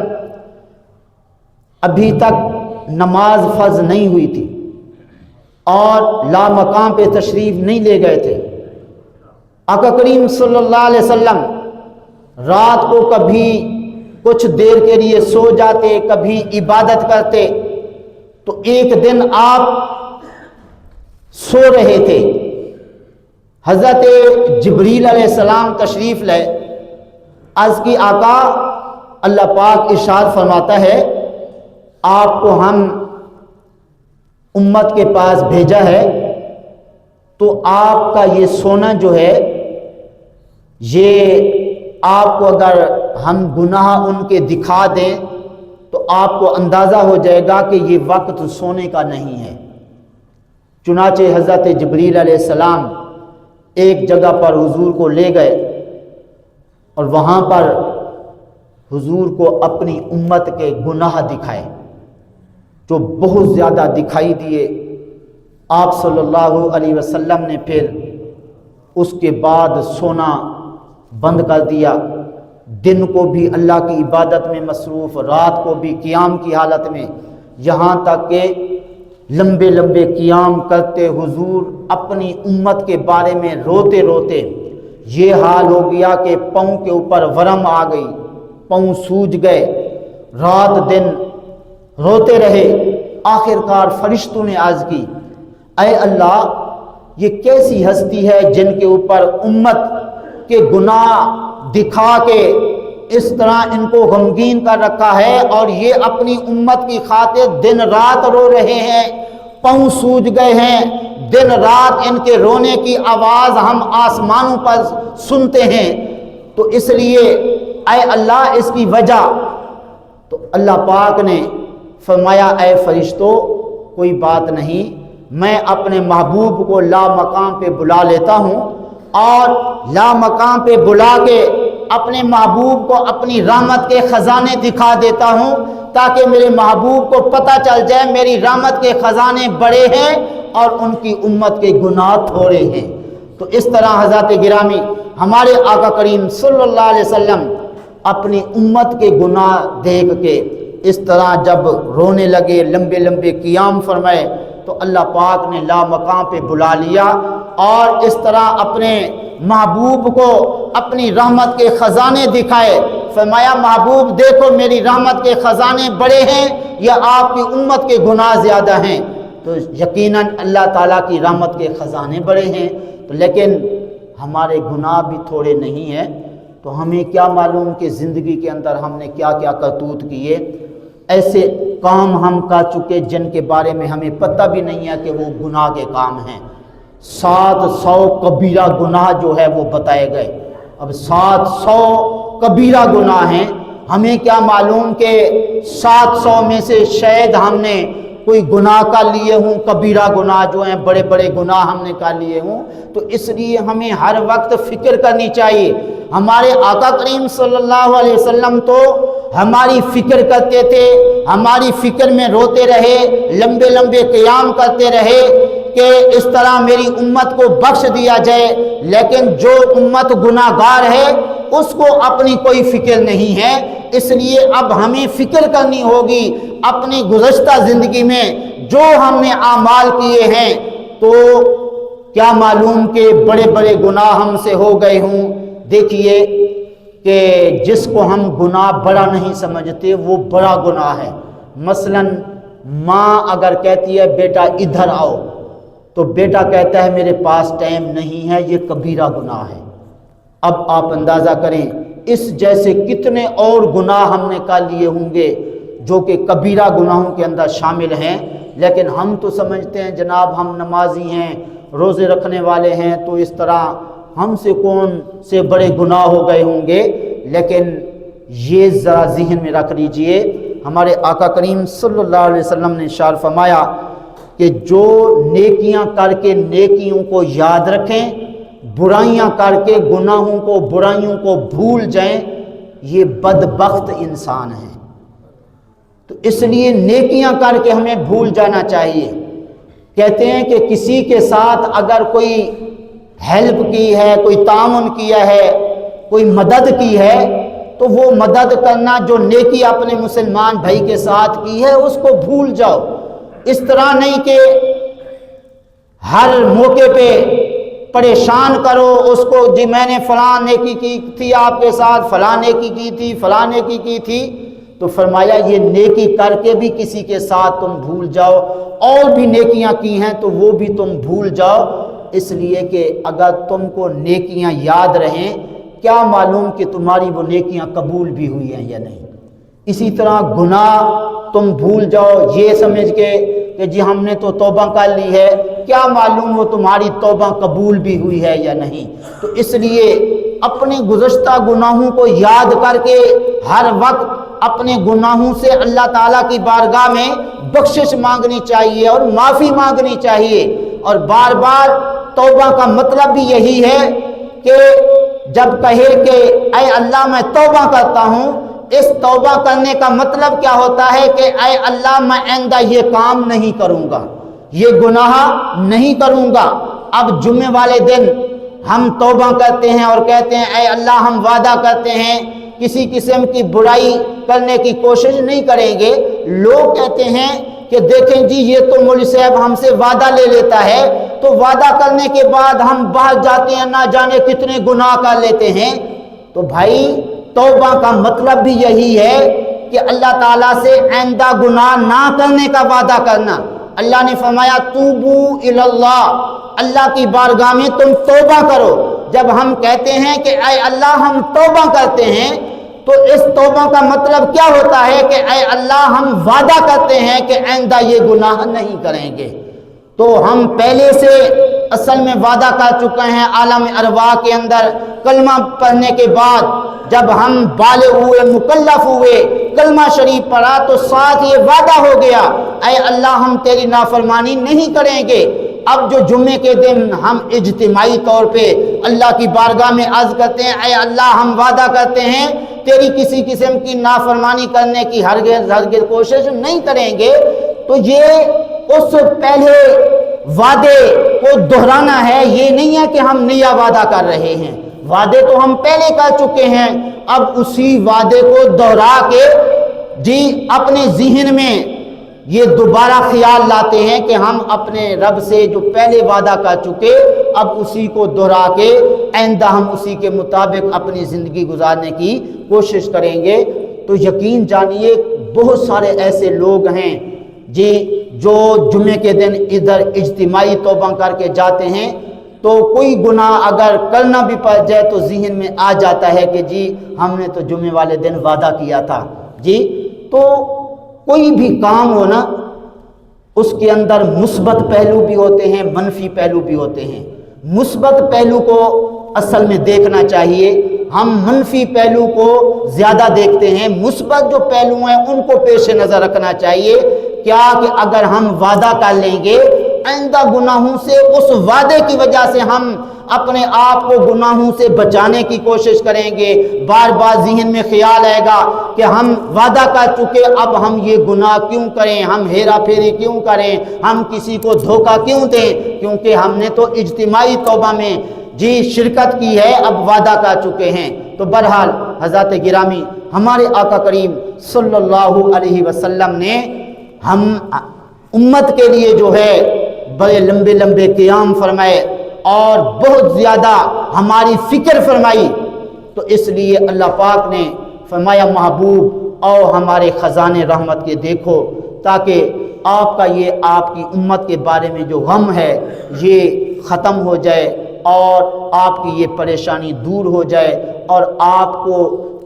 ابھی تک نماز فرض نہیں ہوئی تھی اور لا مقام پہ تشریف نہیں لے گئے تھے۔ آقا کریم صلی اللہ علیہ وسلم رات کو کبھی کچھ دیر کے لیے سو جاتے، کبھی عبادت کرتے، تو ایک دن آپ سو رہے تھے، حضرت جبریل علیہ السلام تشریف لائے، عرض کی آقا اللہ پاک ارشاد فرماتا ہے آپ کو ہم امت کے پاس بھیجا ہے، تو آپ کا یہ سونا جو ہے یہ آپ کو اگر ہم گناہ ان کے دکھا دیں تو آپ کو اندازہ ہو جائے گا کہ یہ وقت سونے کا نہیں ہے۔ چنانچہ حضرت جبریل علیہ السلام ایک جگہ پر حضور کو لے گئے اور وہاں پر حضور کو اپنی امت کے گناہ دکھائے جو بہت زیادہ دکھائی دیے۔ آپ صلی اللہ علیہ وسلم نے پھر اس کے بعد سونا بند کر دیا، دن کو بھی اللہ کی عبادت میں مصروف، رات کو بھی قیام کی حالت میں، یہاں تک کہ لمبے لمبے قیام کرتے حضور اپنی امت کے بارے میں روتے روتے یہ حال ہو گیا کہ پاؤں کے اوپر ورم آ گئی، پاؤں سوج گئے، رات دن روتے رہے۔ آخر کار فرشتوں نے عرض کی اے اللہ یہ کیسی ہستی ہے جن کے اوپر امت کے گناہ دکھا کے اس طرح ان کو غمگین کر رکھا ہے، اور یہ اپنی امت کی خاطر دن رات رو رہے ہیں، پاؤں سوج گئے ہیں، دن رات ان کے رونے کی آواز ہم آسمانوں پر سنتے ہیں، تو اس لیے اے اللہ اس کی وجہ۔ تو اللہ پاک نے فرمایا اے فرشتوں کوئی بات نہیں، میں اپنے محبوب کو لا مقام پہ بلا لیتا ہوں اور لا مقام پہ بلا کے اپنے محبوب کو اپنی رحمت کے خزانے دکھا دیتا ہوں تاکہ میرے محبوب کو پتہ چل جائے میری رحمت کے خزانے بڑے ہیں اور ان کی امت کے گناہ تھوڑے ہیں۔ تو اس طرح حضرات گرامی ہمارے آقا کریم صلی اللہ علیہ وسلم اپنی امت کے گناہ دیکھ کے اس طرح جب رونے لگے، لمبے لمبے قیام فرمائے، تو اللہ پاک نے لا مقام پہ بلا لیا اور اس طرح اپنے محبوب کو اپنی رحمت کے خزانے دکھائے۔ فرمایا محبوب دیکھو میری رحمت کے خزانے بڑے ہیں یا آپ کی امت کے گناہ زیادہ ہیں؟ تو یقیناً اللہ تعالیٰ کی رحمت کے خزانے بڑے ہیں، تو لیکن ہمارے گناہ بھی تھوڑے نہیں ہیں۔ تو ہمیں کیا معلوم کہ زندگی کے اندر ہم نے کیا کیا کرتوت کیے، ایسے کام ہم کر چکے جن کے بارے میں ہمیں پتہ بھی نہیں ہے کہ وہ گناہ کے کام ہیں۔ 700 کبیرہ گناہ جو ہے وہ بتائے گئے۔ اب 700 کبیرہ گناہ ہیں، ہمیں کیا معلوم کہ 700 میں سے شاید ہم نے کوئی گناہ کر لیے ہوں، کبیرہ گناہ جو ہیں بڑے بڑے گناہ ہم نے کر لیے ہوں۔ تو اس لیے ہمیں ہر وقت فکر کرنی چاہیے۔ ہمارے آقا کریم صلی اللہ علیہ وسلم تو ہماری فکر کرتے تھے، ہماری فکر میں روتے رہے، لمبے لمبے قیام کرتے رہے کہ اس طرح میری امت کو بخش دیا جائے، لیکن جو امت گناہ گار ہے اس کو اپنی کوئی فکر نہیں ہے۔ اس لیے اب ہمیں فکر کرنی ہوگی اپنی گزشتہ زندگی میں جو ہم نے اعمال کیے ہیں، تو کیا معلوم کہ بڑے بڑے گناہ ہم سے ہو گئے ہوں۔ دیکھیے کہ جس کو ہم گناہ بڑا نہیں سمجھتے وہ بڑا گناہ ہے۔ مثلا ماں اگر کہتی ہے بیٹا ادھر آؤ تو بیٹا کہتا ہے میرے پاس ٹائم نہیں ہے، یہ کبیرہ گناہ ہے۔ اب آپ اندازہ کریں اس جیسے کتنے اور گناہ ہم نے کر لیے ہوں گے جو کہ کبیرہ گناہوں کے اندر شامل ہیں، لیکن ہم تو سمجھتے ہیں جناب ہم نمازی ہیں، روزے رکھنے والے ہیں، تو اس طرح ہم سے کون سے بڑے گناہ ہو گئے ہوں گے۔ لیکن یہ ذرا ذہن میں رکھ لیجئے، ہمارے آقا کریم صلی اللہ علیہ وسلم نے ارشاد فرمایا کہ جو نیکیاں کر کے نیکیوں کو یاد رکھیں، برائیاں کر کے گناہوں کو برائیوں کو بھول جائیں، یہ بدبخت انسان ہیں۔ تو اس لیے نیکیاں کر کے ہمیں بھول جانا چاہیے۔ کہتے ہیں کہ کسی کے ساتھ اگر کوئی ہیلپ کی ہے، کوئی تعاون کیا ہے، کوئی مدد کی ہے، تو وہ مدد کرنا جو نیکی اپنے مسلمان بھائی کے ساتھ کی ہے اس کو بھول جاؤ۔ اس طرح نہیں کہ ہر موقع پہ پریشان کرو اس کو، جی میں نے فلاں نیکی کی تھی آپ کے ساتھ، فلاں نیکی کی تھی، فلاں نیکی کی تھی۔ تو فرمایا یہ نیکی کر کے بھی کسی کے ساتھ تم بھول جاؤ، اور بھی نیکیاں کی ہیں تو وہ بھی تم بھول جاؤ، اس لیے کہ اگر تم کو نیکیاں یاد رہیں، کیا معلوم کہ تمہاری وہ نیکیاں قبول بھی ہوئی ہیں یا نہیں۔ اسی طرح گناہ تم بھول جاؤ یہ سمجھ کے کہ جی ہم نے تو توبہ کر لی ہے، کیا معلوم وہ تمہاری توبہ قبول بھی ہوئی ہے یا نہیں۔ تو اس لیے اپنے گزشتہ گناہوں کو یاد کر کے ہر وقت اپنے گناہوں سے اللہ تعالیٰ کی بارگاہ میں بخشش مانگنی چاہیے اور معافی مانگنی چاہیے، اور بار بار توبہ کا مطلب بھی یہی ہے کہ جب کہے کہ اے اللہ میں توبہ کرتا ہوں، اس توبہ کرنے کا مطلب کیا ہوتا ہے کہ اے اللہ میں آئندہ یہ کام نہیں کروں گا، یہ گناہ نہیں کروں گا۔ اب جمعے والے دن ہم توبہ کرتے ہیں اور کہتے ہیں اے اللہ ہم وعدہ کرتے ہیں کسی قسم کی برائی کرنے کی کوشش نہیں کریں گے۔ لوگ کہتے ہیں کہ دیکھیں جی یہ تو مولوی صاحب ہم سے وعدہ لے لیتا ہے، تو وعدہ کرنے کے بعد ہم باہر جاتے ہیں نہ جانے کتنے گناہ کر لیتے ہیں۔ تو بھائی توبہ کا مطلب بھی یہی ہے کہ اللہ تعالیٰ سے آئندہ گناہ نہ کرنے کا وعدہ کرنا۔ اللہ نے فرمایا توبو اللہ، اللہ کی بارگاہ میں تم توبہ کرو۔ جب ہم کہتے ہیں کہ اے اللہ ہم توبہ کرتے ہیں، تو اس توبہ کا مطلب کیا ہوتا ہے کہ اے اللہ ہم وعدہ کرتے ہیں کہ آئندہ یہ گناہ نہیں کریں گے۔ تو ہم پہلے سے اصل میں وعدہ کر چکے ہیں عالم ارواح کے اندر، کلمہ پڑھنے کے بعد جب ہم بالغ ہوئے مکلف ہوئے کلمہ شریف پڑھا تو ساتھ یہ وعدہ ہو گیا اے اللہ ہم تیری نافرمانی نہیں کریں گے۔ اب جو جمعے کے دن ہم اجتماعی طور پہ اللہ کی بارگاہ میں عرض کرتے ہیں اے اللہ ہم وعدہ کرتے ہیں تیری کسی قسم کی نافرمانی کرنے کی ہرگز کوشش نہیں کریں گے، تو یہ اس پہلے وعدے کو دہرانا ہے، یہ نہیں ہے کہ ہم نیا وعدہ کر رہے ہیں۔ وعدے تو ہم پہلے کر چکے ہیں، اب اسی وعدے کو دہرا کے جی اپنے ذہن میں یہ دوبارہ خیال لاتے ہیں کہ ہم اپنے رب سے جو پہلے وعدہ کر چکے اب اسی کو دہرا کے آئندہ ہم اسی کے مطابق اپنی زندگی گزارنے کی کوشش کریں گے۔ تو یقین جانیے بہت سارے ایسے لوگ ہیں جی جو جمعے کے دن ادھر اجتماعی توبہ کر کے جاتے ہیں، تو کوئی گناہ اگر کرنا بھی پڑ جائے تو ذہن میں آ جاتا ہے کہ جی ہم نے تو جمعے والے دن وعدہ کیا تھا جی۔ تو کوئی بھی کام ہو نا اس کے اندر مثبت پہلو بھی ہوتے ہیں منفی پہلو بھی ہوتے ہیں۔ مثبت پہلو کو اصل میں دیکھنا چاہیے، ہم منفی پہلو کو زیادہ دیکھتے ہیں، مثبت جو پہلو ہیں ان کو پیش نظر رکھنا چاہیے۔ کیا کہ اگر ہم وعدہ کر لیں گے آئندہ گناہوں سے، اس وعدے کی وجہ سے ہم اپنے آپ کو گناہوں سے بچانے کی کوشش کریں گے، بار بار ذہن میں خیال آئے گا کہ ہم وعدہ کر چکے اب ہم یہ گناہ کیوں کریں، ہم ہیرا پھیری کیوں کریں، ہم کسی کو دھوکہ کیوں دیں، کیونکہ ہم نے تو اجتماعی توبہ میں جی شرکت کی ہے، اب وعدہ کر چکے ہیں۔ تو بہرحال حضرات گرامی ہمارے آقا کریم صلی اللہ علیہ وسلم نے ہم امت کے لیے جو ہے بڑے لمبے لمبے قیام فرمائے اور بہت زیادہ ہماری فکر فرمائی، تو اس لیے اللہ پاک نے فرمایا محبوب اور ہمارے خزانے رحمت کے دیکھو تاکہ آپ کا یہ آپ کی امت کے بارے میں جو غم ہے یہ ختم ہو جائے اور آپ کی یہ پریشانی دور ہو جائے اور آپ کو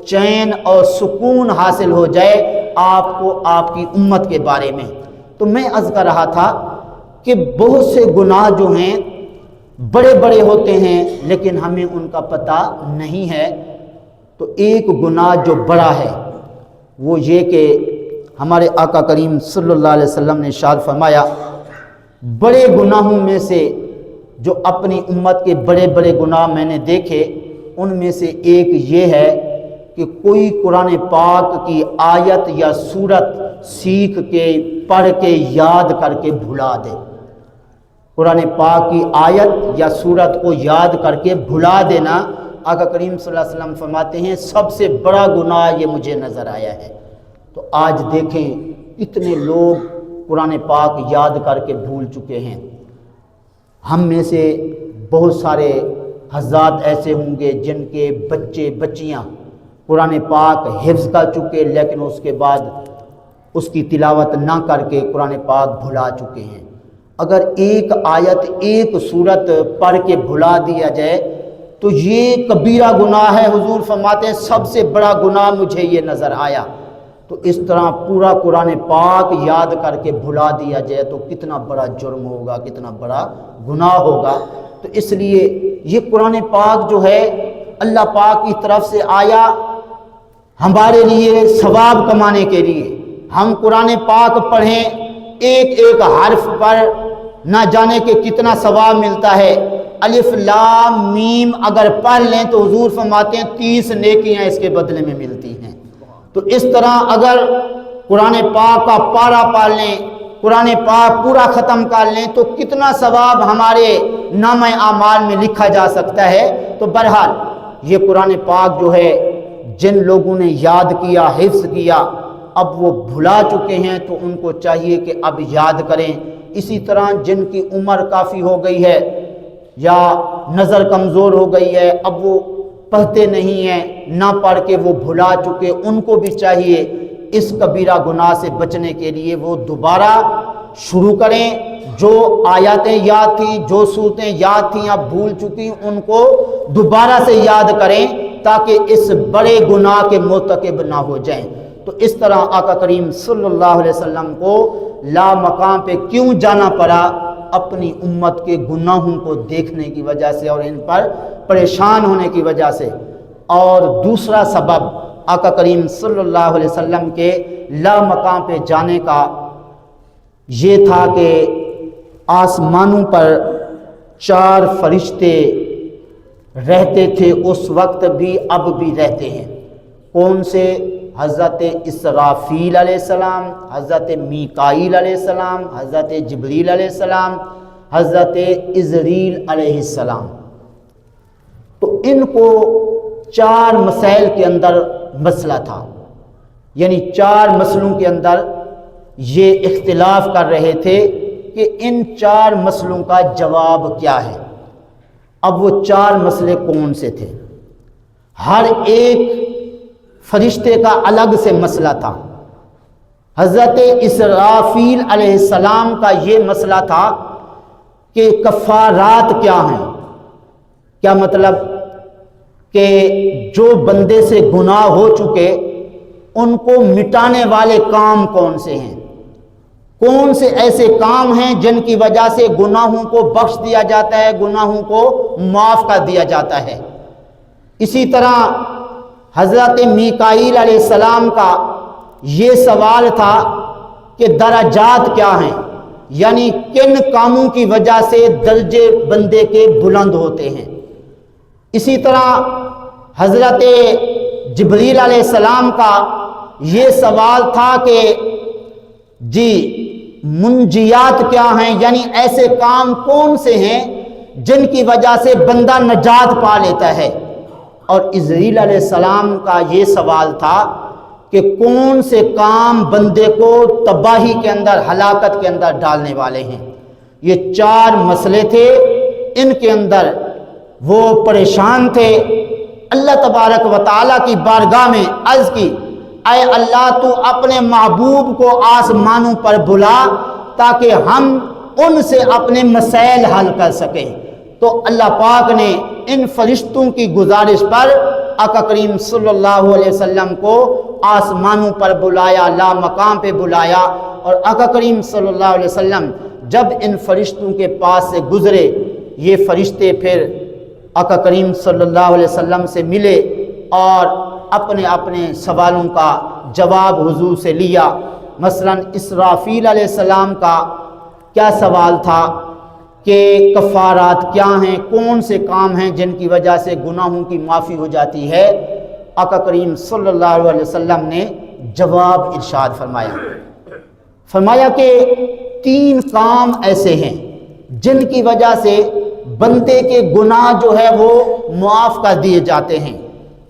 چین اور سکون حاصل ہو جائے آپ کو آپ کی امت کے بارے میں۔ تو میں عرض کر رہا تھا کہ بہت سے گناہ جو ہیں بڑے بڑے ہوتے ہیں لیکن ہمیں ان کا پتہ نہیں ہے۔ تو ایک گناہ جو بڑا ہے وہ یہ کہ ہمارے آقا کریم صلی اللہ علیہ وسلم نے ارشاد فرمایا بڑے گناہوں میں سے جو اپنی امت کے بڑے بڑے گناہ میں نے دیکھے، ان میں سے ایک یہ ہے کہ کوئی قرآن پاک کی آیت یا سورت سیکھ کے پڑھ کے یاد کر کے بھلا دے۔ قرآن پاک کی آیت یا سورت کو یاد کر کے بھلا دینا، آقا کریم صلی اللہ علیہ وسلم فرماتے ہیں سب سے بڑا گناہ یہ مجھے نظر آیا ہے۔ تو آج دیکھیں اتنے لوگ قرآن پاک یاد کر کے بھول چکے ہیں۔ ہم میں سے بہت سارے حضرات ایسے ہوں گے جن کے بچے بچیاں قرآن پاک حفظ کر چکے، لیکن اس کے بعد اس کی تلاوت نہ کر کے قرآن پاک بھلا چکے ہیں۔ اگر ایک آیت ایک سورت پڑھ کے بھلا دیا جائے تو یہ کبیرہ گناہ ہے۔ حضور فرماتے ہیں سب سے بڑا گناہ مجھے یہ نظر آیا۔ تو اس طرح پورا قرآن پاک یاد کر کے بھلا دیا جائے تو کتنا بڑا جرم ہوگا، کتنا بڑا گناہ ہوگا۔ تو اس لیے یہ قرآن پاک جو ہے اللہ پاک کی طرف سے آیا ہمارے لیے ثواب کمانے کے لیے۔ ہم قرآن پاک پڑھیں، ایک ایک حرف پر نہ جانے کہ کتنا ثواب ملتا ہے۔ الف لام میم اگر پڑھ لیں تو حضور فرماتے ہیں 30 نیکیاں اس کے بدلے میں ملتی ہیں۔ تو اس طرح اگر قرآن پاک کا پارہ پڑھ لیں، قرآن پاک پورا ختم کر لیں تو کتنا ثواب ہمارے نامہ اعمال میں لکھا جا سکتا ہے۔ تو بہرحال یہ قرآن پاک جو ہے جن لوگوں نے یاد کیا، حفظ کیا، اب وہ بھلا چکے ہیں تو ان کو چاہیے کہ اب یاد کریں۔ اسی طرح جن کی عمر کافی ہو گئی ہے یا نظر کمزور ہو گئی ہے، اب وہ پڑھتے نہیں ہیں، نہ پڑھ کے وہ بھلا چکے، ان کو بھی چاہیے اس کبیرہ گناہ سے بچنے کے لیے وہ دوبارہ شروع کریں۔ جو آیاتیں یاد تھیں، جو صورتیں یاد تھیں اب بھول چکی، ان کو دوبارہ سے یاد کریں تاکہ اس بڑے گناہ کے مرتکب نہ ہو جائیں۔ تو اس طرح آقا کریم صلی اللہ علیہ وسلم کو لا مقام پہ کیوں جانا پڑا؟ اپنی امت کے گناہوں کو دیکھنے کی وجہ سے اور ان پر پریشان ہونے کی وجہ سے۔ اور دوسرا سبب آقا کریم صلی اللہ علیہ وسلم کے لا مقام پہ جانے کا یہ تھا کہ آسمانوں پر 4 فرشتے رہتے تھے اس وقت بھی، اب بھی رہتے ہیں۔ کون سے؟ حضرت اسرافیل علیہ السلام، حضرت میکائیل علیہ السلام، حضرت جبریل علیہ السلام، حضرت عزرائیل علیہ السلام۔ تو ان کو 4 مسائل کے اندر مسئلہ تھا، یعنی 4 مسئلوں کے اندر یہ اختلاف کر رہے تھے کہ ان 4 مسئلوں کا جواب کیا ہے۔ اب وہ 4 مسئلے کون سے تھے؟ ہر ایک فرشتے کا الگ سے مسئلہ تھا۔ حضرت اسرافیل علیہ السلام کا یہ مسئلہ تھا کہ کفارات کیا ہیں۔ کیا مطلب؟ کہ جو بندے سے گناہ ہو چکے ان کو مٹانے والے کام کون سے ہیں، کون سے ایسے کام ہیں جن کی وجہ سے گناہوں کو بخش دیا جاتا ہے، گناہوں کو معاف کر دیا جاتا ہے۔ اسی طرح حضرت میکائیل علیہ السلام کا یہ سوال تھا کہ درجات کیا ہیں، یعنی کن کاموں کی وجہ سے درجے بندے کے بلند ہوتے ہیں۔ اسی طرح حضرت جبریل علیہ السلام کا یہ سوال تھا کہ جی منجیات کیا ہیں، یعنی ایسے کام کون سے ہیں جن کی وجہ سے بندہ نجات پا لیتا ہے۔ اور عزرائیل علیہ السلام کا یہ سوال تھا کہ کون سے کام بندے کو تباہی کے اندر، ہلاکت کے اندر ڈالنے والے ہیں۔ یہ 4 مسئلے تھے، ان کے اندر وہ پریشان تھے۔ اللہ تبارک و تعالیٰ کی بارگاہ میں عرض کی، اے اللہ تو اپنے محبوب کو آسمانوں پر بلا تاکہ ہم ان سے اپنے مسائل حل کر سکیں۔ تو اللہ پاک نے ان فرشتوں کی گزارش پر آقا کریم صلی اللہ علیہ وسلم کو آسمانوں پر بلایا، لا مقام پہ بلایا، اور آقا کریم صلی اللہ علیہ وسلم جب ان فرشتوں کے پاس سے گزرے، یہ فرشتے پھر آقا کریم صلی اللہ علیہ وسلم سے ملے اور اپنے اپنے سوالوں کا جواب حضور سے لیا۔ مثلا اسرافیل علیہ السلام کا کیا سوال تھا کہ کفارات کیا ہیں، کون سے کام ہیں جن کی وجہ سے گناہوں کی معافی ہو جاتی ہے، آقا کریم صلی اللہ علیہ وسلم نے جواب ارشاد فرمایا کہ 3 کام ایسے ہیں جن کی وجہ سے بندے کے گناہ جو ہے وہ معاف کر دیے جاتے ہیں۔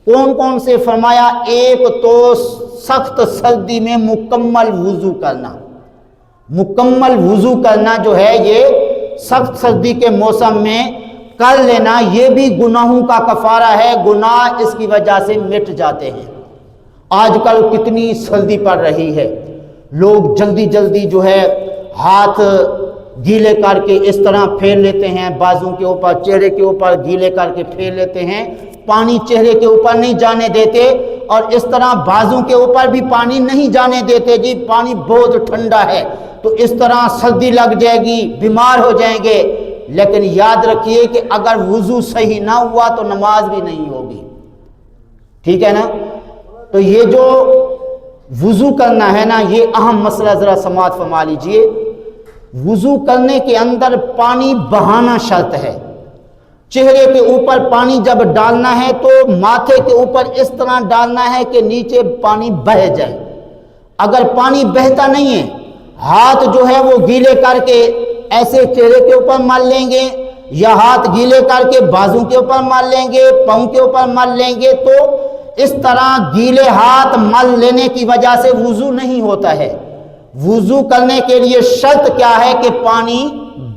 کون کون سے؟ فرمایا ایک تو سخت سردی میں مکمل وضو کرنا۔ مکمل وضو کرنا جو ہے یہ سخت سردی کے موسم میں کر لینا، یہ بھی گناہوں کا کفارہ ہے، گناہ اس کی وجہ سے مٹ جاتے ہیں۔ آج کل کتنی سردی پڑ رہی ہے، لوگ جلدی جلدی جو ہے ہاتھ گیلے کر کے اس طرح پھیر لیتے ہیں، بازوں کے اوپر، چہرے کے اوپر گیلے کر کے پھیر لیتے ہیں، پانی چہرے کے اوپر نہیں جانے دیتے، اور اس طرح بازوں کے اوپر بھی پانی نہیں جانے دیتے، جی پانی بہت ٹھنڈا ہے تو اس طرح سردی لگ جائے گی، بیمار ہو جائیں گے۔ لیکن یاد رکھیے کہ اگر وضو صحیح نہ ہوا تو نماز بھی نہیں ہوگی، ٹھیک ہے نا؟ تو یہ جو وضو کرنا ہے نا، یہ اہم مسئلہ ذرا سماعت فرما لیجئے۔ وضو کرنے کے اندر پانی بہانا شرط ہے۔ چہرے کے اوپر پانی جب ڈالنا ہے تو ماتھے کے اوپر اس طرح ڈالنا ہے کہ نیچے پانی بہہ جائے۔ اگر پانی بہتا نہیں ہے، ہاتھ جو ہے وہ گیلے کر کے ایسے چہرے کے اوپر مل لیں گے، یا ہاتھ گیلے کر کے بازوں کے اوپر مل لیں گے، پاؤں کے اوپر مل لیں گے، تو اس طرح گیلے ہاتھ مل لینے کی وجہ سے وضو نہیں ہوتا ہے۔ وضو کرنے کے لیے شرط کیا ہے کہ پانی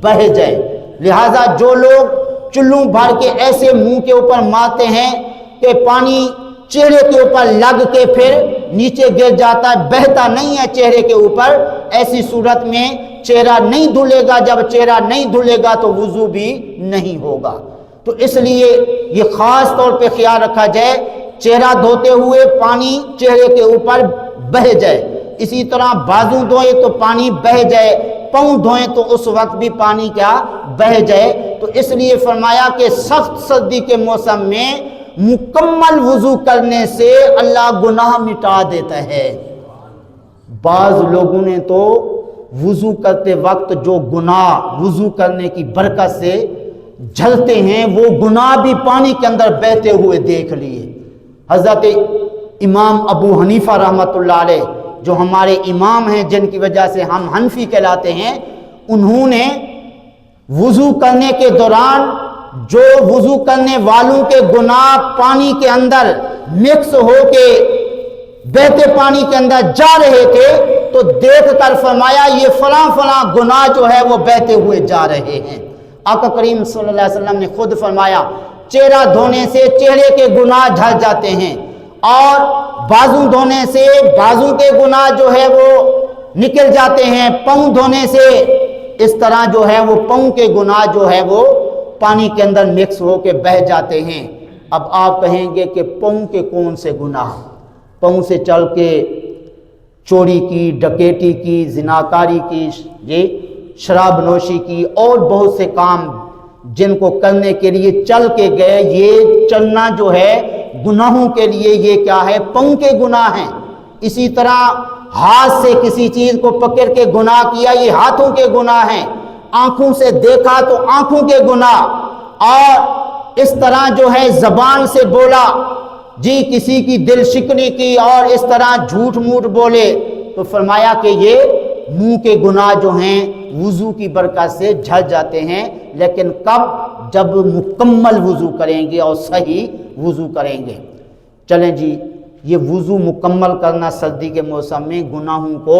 بہہ جائے۔ لہذا جو لوگ چلوں بھر کے ایسے منہ کے اوپر مارتے ہیں کہ پانی چہرے کے اوپر لگ کے پھر نیچے گر جاتا ہے، بہتا نہیں ہے چہرے کے اوپر، ایسی صورت میں چہرہ نہیں دھلے گا۔ جب چہرہ نہیں دھلے گا تو وضو بھی نہیں ہوگا۔ تو اس لیے یہ خاص طور پہ خیال رکھا جائے، چہرہ دھوتے ہوئے پانی چہرے کے اوپر بہہ جائے، اسی طرح بازو دھوئے تو پانی بہہ جائے، پاؤں دھوئیں تو اس وقت بھی پانی کیا بہہ جائے۔ تو اس لیے فرمایا کہ سخت سردی کے موسم میں مکمل وضو کرنے سے اللہ گناہ مٹا دیتا ہے۔ بعض لوگوں نے تو وضو کرتے وقت جو گناہ وضو کرنے کی برکت سے جھلتے ہیں، وہ گناہ بھی پانی کے اندر بہتے ہوئے دیکھ لیے۔ حضرت امام ابو حنیفہ رحمۃ اللہ علیہ جو ہمارے امام ہیں، جن کی وجہ سے ہم حنفی کہلاتے ہیں، انہوں نے وضو کرنے کے دوران جو وضو کرنے والوں کے گناہ پانی کے اندر مکس ہو کے بہتے پانی کے اندر جا رہے تھے تو دیکھ کر فرمایا یہ فلاں فلاں گناہ جو ہے وہ بہتے ہوئے جا رہے ہیں۔ آقا کریم صلی اللہ علیہ وسلم نے خود فرمایا چہرہ دھونے سے چہرے کے گناہ جھڑ جاتے ہیں، اور بازو دھونے سے بازو کے گناہ جو ہے وہ نکل جاتے ہیں، پاؤں دھونے سے اس طرح جو ہے وہ پاؤں کے گناہ جو ہے وہ پانی کے اندر مکس ہو کے بہہ جاتے ہیں۔ اب آپ کہیں گے کہ پاؤں کے کون سے گناہ؟ پاؤں سے چل کے چوری کی، ڈکیتی کی، زناکاری کی، شراب نوشی کی، اور بہت سے کام جن کو کرنے کے لیے چل کے گئے، یہ چلنا جو ہے گناہوں کے لیے یہ کیا ہے؟ پاؤں کے گناہ ہیں۔ اسی طرح ہاتھ سے کسی چیز کو پکڑ کے گناہ کیا، یہ ہاتھوں کے گناہ ہیں۔ آنکھوں سے دیکھا تو آنکھوں کے گناہ، اور اس طرح جو ہے زبان سے بولا، جی کسی کی دل شکنی کی اور اس طرح جھوٹ موٹ بولے، تو فرمایا کہ یہ منہ کے گناہ جو ہیں وضو کی برکت سے جھڑ جاتے ہیں۔ لیکن کب؟ جب مکمل وضو کریں گے اور صحیح وضو کریں گے۔ چلیں جی، یہ وضو مکمل کرنا سردی کے موسم میں گناہوں کو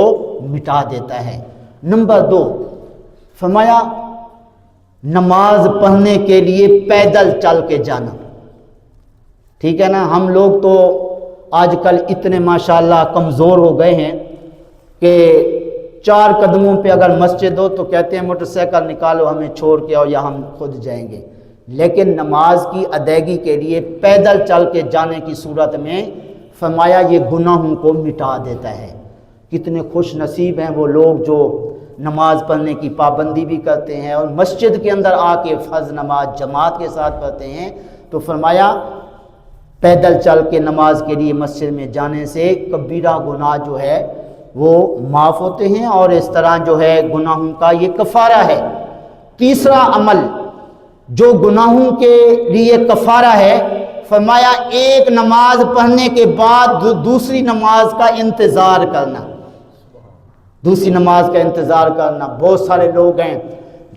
مٹا دیتا ہے۔ نمبر 2، فرمایا نماز پڑھنے کے لیے پیدل چل کے جانا۔ ٹھیک ہے نا؟ ہم لوگ تو آج کل اتنے ماشاءاللہ کمزور ہو گئے ہیں کہ 4 قدموں پہ اگر مسجد ہو تو کہتے ہیں موٹر سائیکل نکالو ہمیں چھوڑ کے اور یا ہم خود جائیں گے۔ لیکن نماز کی ادائیگی کے لیے پیدل چل کے جانے کی صورت میں فرمایا یہ گناہوں کو مٹا دیتا ہے۔ کتنے خوش نصیب ہیں وہ لوگ جو نماز پڑھنے کی پابندی بھی کرتے ہیں اور مسجد کے اندر آ کے فرض نماز جماعت کے ساتھ پڑھتے ہیں۔ تو فرمایا پیدل چل کے نماز کے لیے مسجد میں جانے سے کبیرہ گناہ جو ہے وہ معاف ہوتے ہیں، اور اس طرح جو ہے گناہوں کا یہ کفارہ ہے۔ تیسرا عمل جو گناہوں کے لیے کفارہ ہے، فرمایا ایک نماز پڑھنے کے بعد دوسری نماز کا انتظار کرنا، دوسری نماز کا انتظار کرنا۔ بہت سارے لوگ ہیں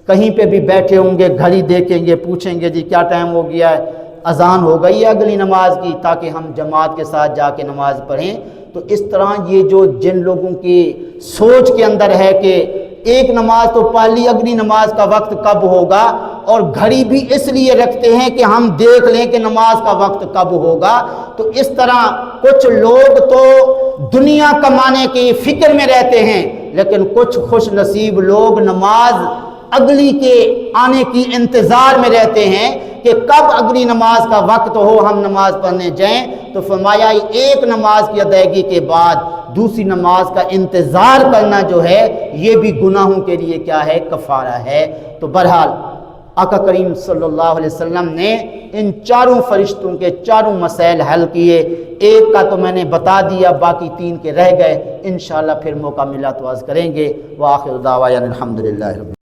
کہیں پہ بھی بیٹھے ہوں گے، گھڑی دیکھیں گے، پوچھیں گے جی کیا ٹائم ہو گیا ہے، اذان ہو گئی ہے اگلی نماز کی، تاکہ ہم جماعت کے ساتھ جا کے نماز پڑھیں۔ تو اس طرح یہ جو جن لوگوں کی سوچ کے اندر ہے کہ ایک نماز تو پڑھ لی، اگلی نماز کا وقت کب ہوگا، اور گھڑی بھی اس لیے رکھتے ہیں کہ ہم دیکھ لیں کہ نماز کا وقت کب ہوگا، تو اس طرح کچھ لوگ تو دنیا کمانے کی فکر میں رہتے ہیں، لیکن کچھ خوش نصیب لوگ نماز اگلی کے آنے کی انتظار میں رہتے ہیں کہ کب اگلی نماز کا وقت ہو ہم نماز پڑھنے جائیں۔ تو فرمایا ایک نماز کی ادائیگی کے بعد دوسری نماز کا انتظار کرنا جو ہے یہ بھی گناہوں کے لیے کیا ہے، کفارہ ہے۔ تو بہرحال آقا کریم صلی اللہ علیہ وسلم نے ان چاروں فرشتوں کے چاروں مسائل حل کیے۔ ایک کا تو میں نے بتا دیا، باقی تین کے رہ گئے، انشاءاللہ پھر موقع ملا تو عرض کریں گے۔ وآخر دعوانا الحمدللہ رب